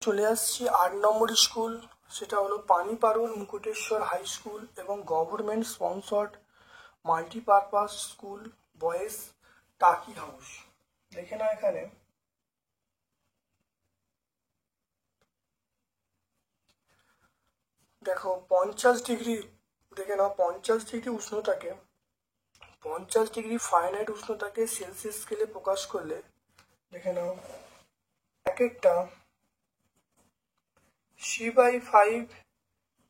চলে আসছি 8 নম্বর স্কুল, সেটা হলো পানিপারুল মুকুটেশ্বর হাই স্কুল এবং government sponsored multipurpose school boys টাকি হাউস। দেখে নাও এখানে দেখো 50 ডিগ্রি, দেখে নাও 50 ডিগ্রি উষ্ণতাকে 50 ডিগ্রি ফারেনহাইট উষ্ণতাকে সেলসিয়াস স্কেলে প্রকাশ করলে দেখে নাও এক একটা C/5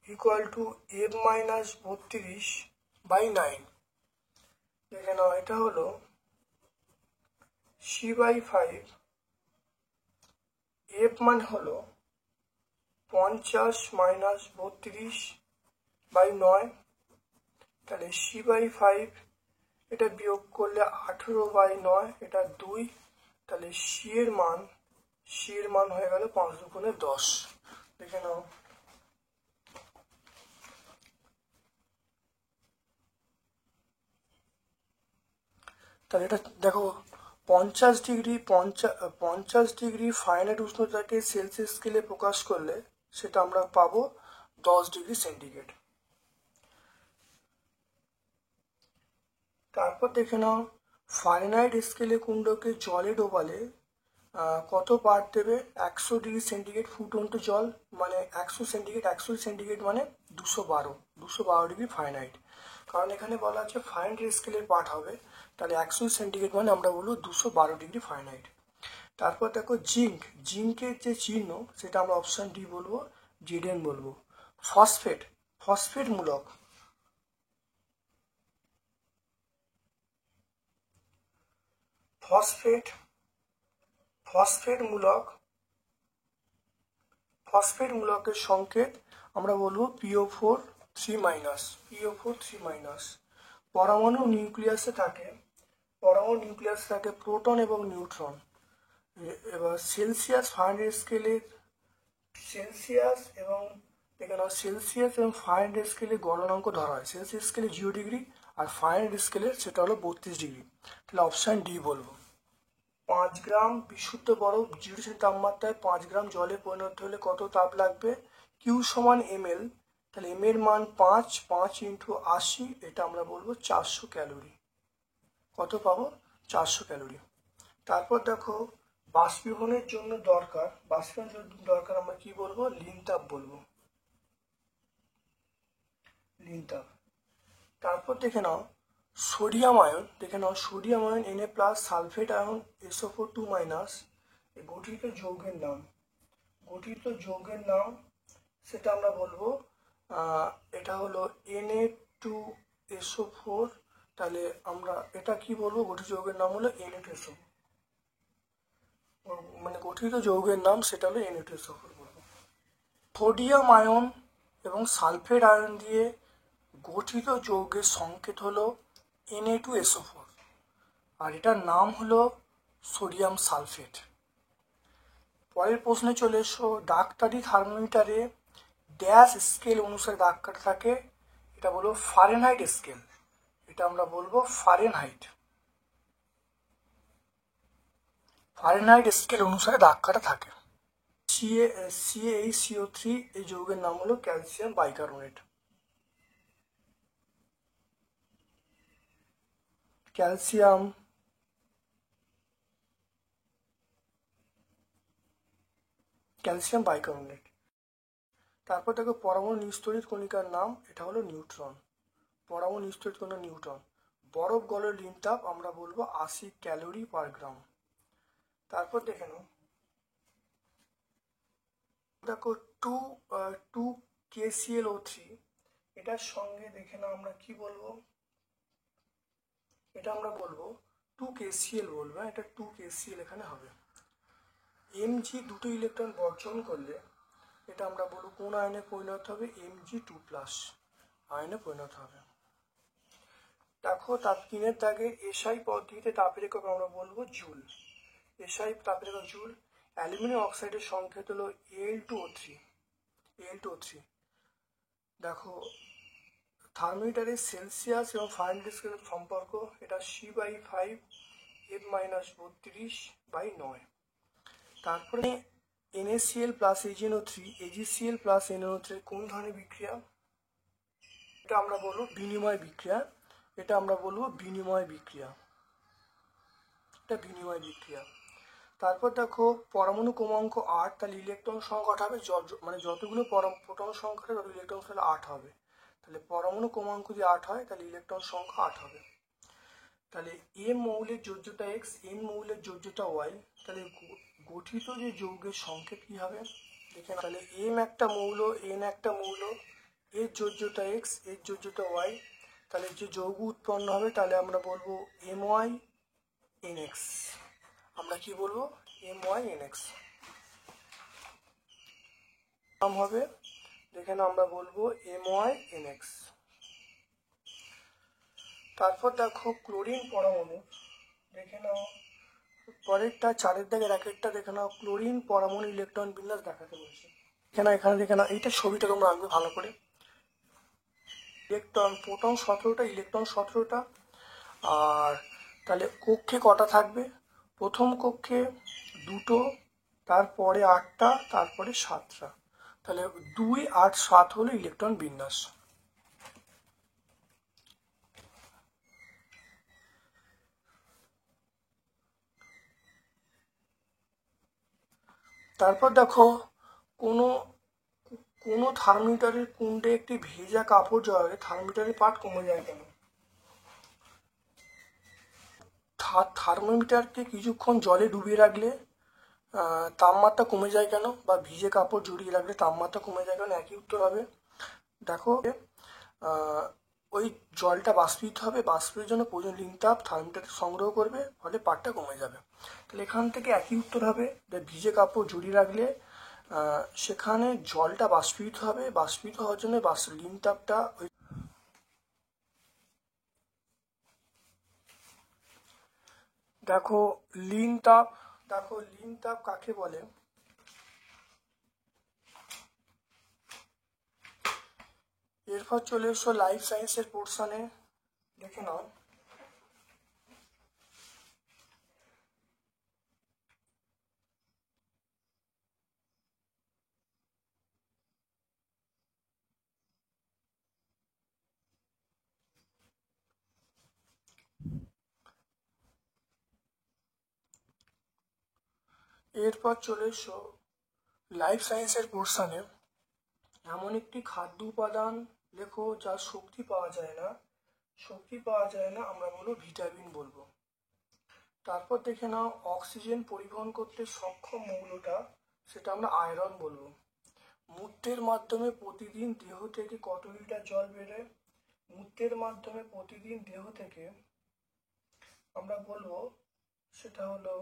ইকুয়াল টু F-32/9। দেখে নাও এটা হলো C/5, F মানে হলো 50 - 32/9, তাহলে C/5 এটা বিয়োগ করলে 18/9, এটা 2, তাহলে C এর মান হয়ে গেল 5 দুগুণে 10। দেখে নাও তাহলে এটা দেখো 50 ডিগ্রি ফারেনহাইট উষ্ণতাকে সেলসিয়াস স্কেলে প্রকাশ করলে সেটা আমরা পাবো 10 ডিগ্রি সেন্টিগ্রেড। তারপর দেখে নাও ফারেনহাইট স্কেলে কুণ্ডকে জলে ডোবালে কত বার দেবে? 100 ডিগ্রি সেন্টিগ্রেড ফুটন্ত জল, মানে 100 সেন্টিগ্রেড মানে 212 ডিগ্রি ফারেনহাইট। কারণ এখানে বলা আছে ফারেনহাইট স্কেলের পার্ট হবে, তাহলে 100 সেন্টিগ্রেড মানে আমরা বলবো 212 ডিগ্রি ফারেনহাইট। তারপর দেখো জিঙ্কের যে চিহ্ন সেটা আমরা অপশন ডি বলবো, Zn বলবো। ফসফেট মূলক ফসফেট মূলকের সংকেত আমরা বলবো PO4 3-। পরমাণু নিউক্লিয়াসে থাকে প্রোটন এবং নিউট্রন। এবার সেলসিয়াস এবং ফারেনহাইট স্কেলে গলনাঙ্ক ধরা হয়। সেলসিয়াস স্কেলে 0 ডিগ্রি আর ফারেনহাইট স্কেলে সেটা হলো 32 ডিগ্রি। তাহলে অপশন ডি বলবো। 5 গ্রাম বিশুদ্ধ বরফ 0 তাপমাত্রায় 5 গ্রাম জলে পরিণত হলে কত তাপ লাগবে? Q = ml, তাহলে m এর মান 5 × 80, এটা আমরা বলবো 400 ক্যালোরি। কত পাবো? 400 ক্যালোরি। তারপর দেখো বাষ্পীভবনের জন্য দরকার আমরা কি বলবো? লিনতাপ বলবো, লিনতাপ। তারপর দেখে নাও sodium ion Na+, sulphate ion SO4 2-, গঠিত যৌগের নাম সেটা আমরা বলবো এটা হলো Na2SO4, তাহলে আমরা এটা কি বলবো? গঠিত যৌগের নাম হলো Na2SO4, মানে গঠিত যৌগের নাম সেটা হলো Na2SO4 বলবো। সোডিয়াম আয়ন এবং সালফেট আয়ন দিয়ে গঠিত যৌগের সংকেত হলো Na2SO4, আর এটার নাম হলো সোডিয়াম সালফেট। পরের প্রশ্নে চলে এসো, ডাক্তারি থার্মোমিটারে ড্যাশ স্কেল অনুসারে দাগ কাটা থাকে, এটা বলবো ফারেনহাইট স্কেল, এটা আমরা বলবো ফারেনহাইট স্কেল অনুসারে দাগ কাটা থাকে। CaHCO3 এই যৌগের নাম হলো ক্যালসিয়াম বাইকার্বনেট। Calcium bicarbonate. তারপর দেখো পরমাণু নিস্তড়িত কণিকার নাম, এটা হলো নিউট্রন। পরমাণু নিস্তড়িত কণিকা নিউট্রন। বরফ গলের লিনতাপ আমরা বলবো 80 ক্যালোরি পার গ্রাম। তারপর দেখে নাও দেখো 2 KClO3, এটার সঙ্গে দেখে নাও আমরা কি বলবো? এটা আমরা বলবো 2KCl বলবো, এটা 2KCl এখানে হবে। Mg দুটো ইলেকট্রন বর্জন করলে এটা আমরা বলবো কোন আয়নে পরিণত হবে? Mg2+ আয়নে পরিণত হবে। দেখো তাপ 3-এর দাগে SI পদ্ধতিতে তাপের একক আমরা বলবো জুল। SI তাপের একক জুল। অ্যালুমিনিয়াম অক্সাইডের সংকেত হলো Al2O3। দেখো থার্মোমিটারের সেলসিয়াস এবং ফারেনহাইট স্কেলের সম্পর্ক, এটা C/5 F-32/9। তারপরে NaCl plus AgNO3 AgCl plus NaNO3 কোন ধরনের বিক্রিয়া? এটা আমরা বলবো বিনিময় বিক্রিয়া। এটা আমরা বলবো বিনিময় বিক্রিয়া। এটা বিনিময় বিক্রিয়া। তারপর দেখো পরমাণু ক্রমাঙ্ক 8, তাহলে ইলেকট্রন সংখ্যা হবে মানে যতগুলো প্রোটন সংখ্যা হবে তত ইলেকট্রন সংখ্যা 8 হবে। তাহলে পরমাণু ক্রমাঙ্ক যদি 8 হয় তাহলে ইলেকট্রন সংখ্যা 8 হবে। তাহলে M মৌলের যোজ্যতা X, N মৌলের যোজ্যতা Y, তাহলে গঠিত যে যৌগের সংকেত কি হবে দেখে না। তাহলে M একটা মৌল, N একটা মৌল, এর যোজ্যতা X, এর যোজ্যতা Y, তাহলে যে যৌগ উৎপন্ন হবে তাহলে আমরা বলবো MyNX। আমরা কি বলবো? MyNX নাম হবে, দেখে না, আমরা বলবো MyNX। তারপর দেখো ক্লোরিন পরমাণু, দেখে নাও পরেরটা 4-এর দাগের একটা দেখে নাও, ক্লোরিন পরমাণু ইলেকট্রন বিন্যাস দেখাতে বলছে। এখানে দেখে নাও, এইটা ছবিটা তোমরা আঁকবে ভালো করে। ইলেকট্রন প্রোটন 17টা, ইলেকট্রন 17টা। আর তাহলে কক্ষে কটা থাকবে? প্রথম কক্ষে 2টো, তারপরে 8টা, তারপরে 7টা। তাহলে 2, 8, 7 হলো ইলেকট্রন বিন্যাস। তারপর দেখো কোনো থার্মোমিটারের কুণ্ডে একটি ভেজা কাপড় জড়ালে থার্মোমিটারের পাঠ কমে যায় কেন? থার্মোমিটারকে কিছুক্ষণ জলে ডুবিয়ে রাখলে তাপমাত্রা কমে যায় কেন? বা ভিজে কাপড় জড়িয়ে রাখলে তাপমাত্রা কমে যায় কেন? একই উত্তর হবে। দেখো ওই জলটা বাষ্পীভূত হবে, বাষ্পের জন্য প্রয়োজন ঋণ তাপ থার্মোমিটার সংগ্রহ করবে, ফলে পাঠটা কমে যাবে। তাহলে এখান থেকে একই উত্তর হবে, ভিজে কাপড় জড়িয়ে রাখলে সেখানে জলটা বাষ্পীভূত হবে, বাষ্পীভূত হওয়ার জন্য ঋণ তাপটা ওই। দেখো ঋণ তাপ কাকে বলে? এরপর চলে এসো লাইফ সায়েন্সের পোর্শনে, দেখে নাও। এরপর চলে এসো লাইফ সায়েন্সের পোর্শনে। এমন একটি খাদ্য উপাদান লেখো যার শক্তি পাওয়া যায় না, আমরা বলবো ভিটামিন বলবো। তারপর দেখে নাও অক্সিজেন পরিবহন করতে সক্ষম মৌলটা, সেটা আমরা আয়রন বলবো। মূত্রের মাধ্যমে প্রতিদিন দেহ থেকে কত লিটার জল বেরোয়? মূত্রের মাধ্যমে প্রতিদিন দেহ থেকে আমরা বলবো সেটা হলো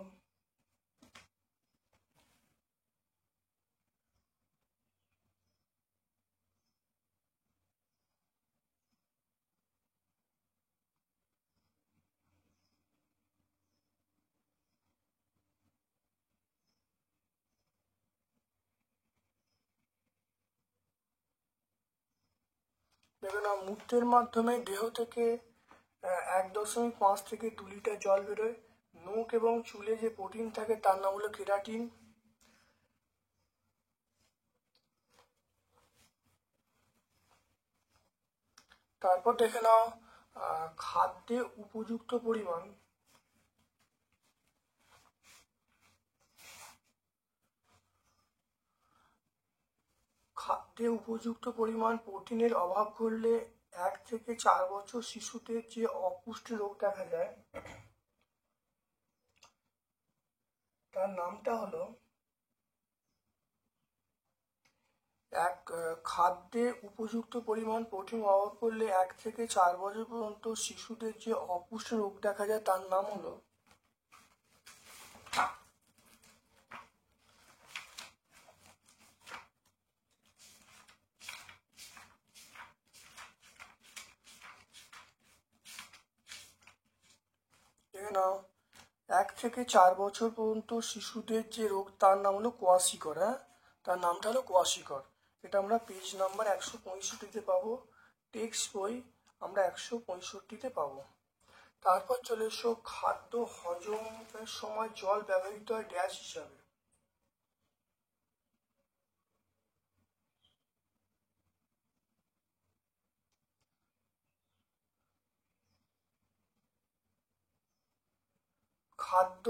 দেখে নাও মূত্রের মাধ্যমে দেহ থেকে 1.5 থেকে 2 লিটার জল বেরোয়। নখ এবং চুলে যে প্রোটিন থাকে তার নাম হলো কেরাটিন। তারপর দেখে নাও খাদ্যে উপযুক্ত পরিমাণ প্রোটিনের অভাব ঘটলে 1 থেকে 4 বছর শিশুদের যে অপুষ্টি রোগ দেখা যায় তার নামটা হলো খাদ্যে উপযুক্ত পরিমাণ প্রোটিন অভাব করলে 1 থেকে 4 বছর পর্যন্ত শিশুদের যে অপুষ্টি রোগ দেখা যায় তার নাম হলো দেখে নাও 1 থেকে 4 বছর পর্যন্ত শিশুদের যে রোগ তার নাম হলো কোয়াশিকর। তার নামটা হলো কোয়াশিকর। এটা আমরা পেজ নাম্বার 165-তে পাবো, টেক্সট বই আমরা 165-তে পাবো। তারপর চলে এসো খাদ্য হজমের সময় জল ব্যবহৃত হয় ড্যাশ হিসাবে। খাদ্য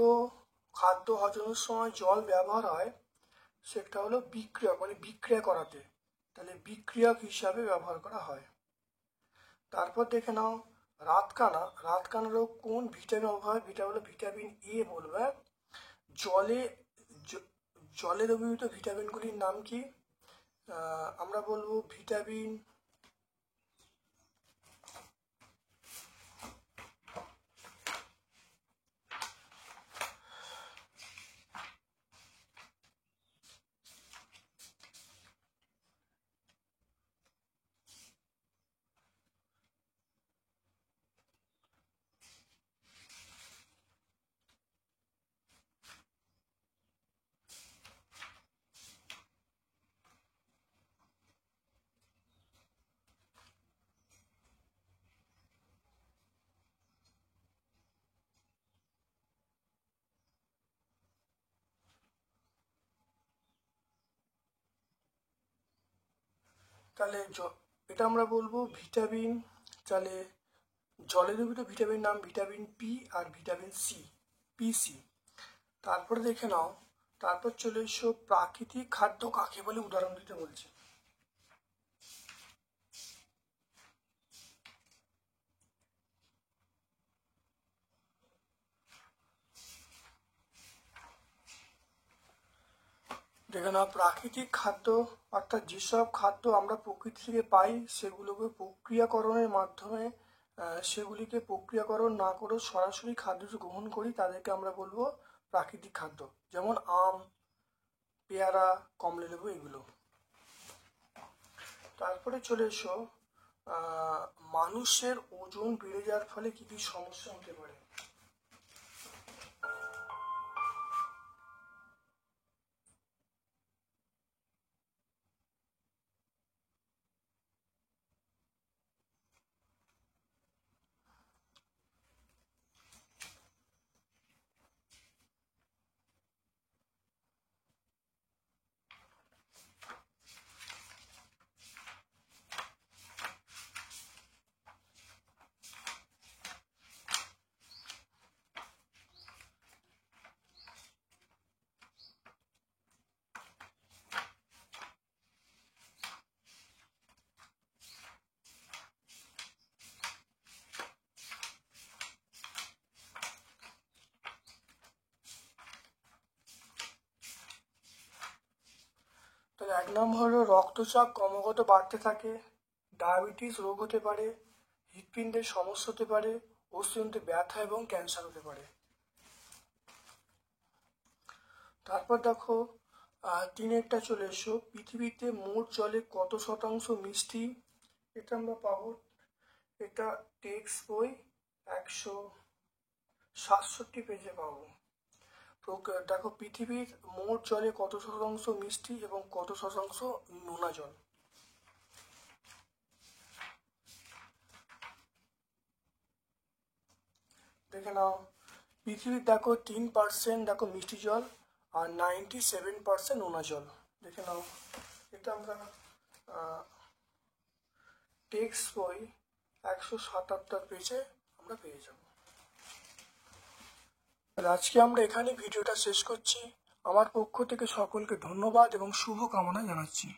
খাদ্য হজমের সময় জল ব্যবহার হয়, সেটা হলো বিক্রিয়ক, মানে বিক্রিয়া করাতে, তাহলে বিক্রিয়ক হিসাবে ব্যবহার করা হয়। তারপর দেখে নাও রাতকানারও কোন ভিটামিন অভাব হয়, এটা হলো ভিটামিন এ বলবে। জলে জলে দ্রবীভূত ভিটামিনগুলির নাম কি? আমরা বলবো ভিটামিন তাহলে এটা আমরা বলবো ভিটামিন, তাহলে জলে দ্রবীভূত ভিটামিন নাম vitamin P R vitamin C, পিসি। তারপরে দেখে নাও, তারপর চলে এসো প্রাকৃতিক খাদ্য কাকে বলে, উদাহরণ দিতে বলছে। দেখে নাও, প্রাকৃতিক খাদ্য অর্থাৎ যেসব খাদ্য আমরা প্রকৃতি থেকে পাই সেগুলিকে প্রক্রিয়াকরণ না করে সরাসরি খাদ্য গ্রহণ করি, তাদেরকে আমরা বলবো প্রাকৃতিক খাদ্য। যেমন আম, পেয়ারা, কমলালেবু, এগুলো। তারপরে চলে এসো মানুষের ওজন বেড়ে যাওয়ার ফলে কি কি সমস্যা হতে পারে। তাহলে 1 নম্বর হলো রক্তচাপ ক্রমাগত বাড়তে থাকে, ডায়াবেটিস রোগ হতে পারে, হৃৎপিণ্ডের সমস্যা হতে পারে, অস্থিতন্ত্রে ব্যথা এবং ক্যান্সার হতে পারে। তারপর দেখো 3 চলে এসো, পৃথিবীতে মোট জলে কত শতাংশ মিষ্টি। এটা আমরা পাবো, এটা টেক্সট বই 167 পেজে পাবো। দেখো পৃথিবীর মোট জলে কত শতাংশ মিষ্টি এবং কত শতাংশ নোনা জল। দেখে নাও, পৃথিবীর দেখো 3% দেখো মিষ্টি জল আর 97% নোনা জল। দেখে নাও, এটা আমরা টেক্সট বই 177 পেজে আমরা পেয়ে যাব। আজকে আমরা এখানে ভিডিওটা শেষ করছি। আমার পক্ষ থেকে সকলকে ধন্যবাদ এবং শুভ কামনা জানাচ্ছি।